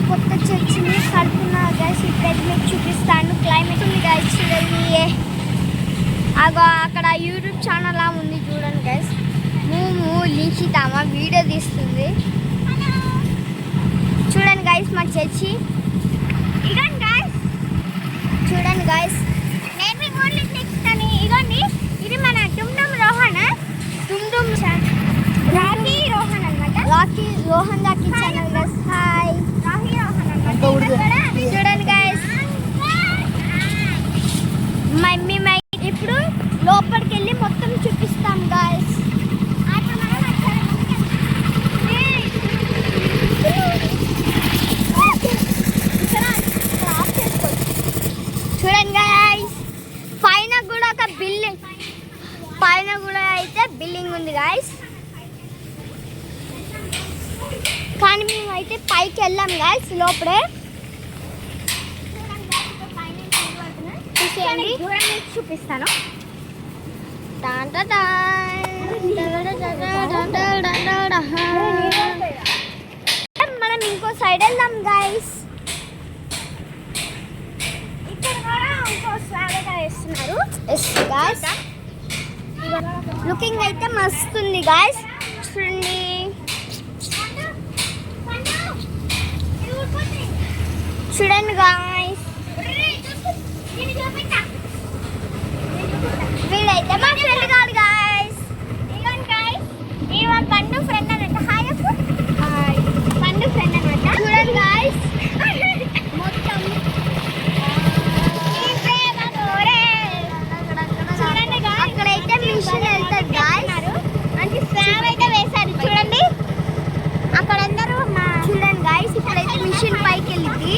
కొత్త చర్చిని కడుతున్నారు గైస్. ఇప్పుడైతే మీకు చూపిస్తాను. క్లైమేట్ ఉంది గైస్, చూడండి. అక్కడ యూట్యూబ్ ఛానల్ ఉంది చూడండి గైస్. మేము లిఖితామా వీడియో తీస్తుంది చూడండి గైస్. మా చర్చి ఇగోండి గైస్, చూడండి గైస్. నేను మీ ఊర్లో తీస్తాను. ఇగోండి, ఇది మన డుమ్డుమ్ రోహన్, డుమ్డుమ్ రాఖీ రోహన్ అనమాట. Rakhi Rohan Rakhi channel guys. Hi, Rakhi Rohan అనమాట. చూడండి గైస్, మేము ఇప్పుడు లోపలికి వెళ్ళి మొత్తం చూపిస్తాం గైస్. చూడండి గైస్, పైన కూడా ఒక బిల్డింగ్, పైన కూడా అయితే బిల్డింగ్ ఉంది గైస్. కానీ మేము అయితే పైకి వెళ్ళాం గైస్. లోపలే చూపిస్తాను. మనం ఇంకో సైడ్ వెళ్దాం గైస్. ఇక్కడ కూడా ఇంకో స్వాగతం వేస్తున్నారు. లుకింగ్ అయితే మస్తుంది గైస్, చూడండి. చూడండి గైస్, వీడైతే మా ఫ్రెండ్ కాదు గైస్. ఇదిగోండి గైస్, ఈ మా పండు ఫ్రెండ్ అనమాట. హాయ్ అప్పు. హాయ్, పండు ఫ్రెండ్ అనమాట. చూడండి గైస్, మొత్తం చూడండి గైస్. అక్కడైతే మిషన్ వెళ్తుంది గైస్. అంటే స్లాబ్ అయితే వేశారు చూడండి. అక్కడ అందరూ చూడండి గైస్. ఇప్పుడైతే మిషన్ పైకి వెళ్ళింది.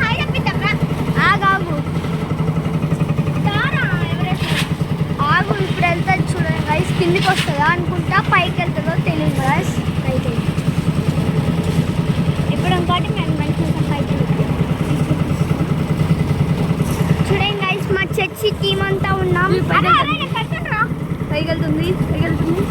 హాయ్ అప్పిద్దాం. ఆగాగు ఆగు, ఇప్పుడు వెళ్తుంది చూడండి గైస్. కిందికి వస్తుందా అనుకుంటా, పైకి వెళ్తుందో తెలియదు గైస్. పైకి ఇప్పుడు ఇంకోటి మేము మంచిగా పైకి చూడండి గైస్. మా చర్చి టీం అంతా ఉన్నాం. పైకి వెళ్తుంది, పైకి వెళ్తుంది.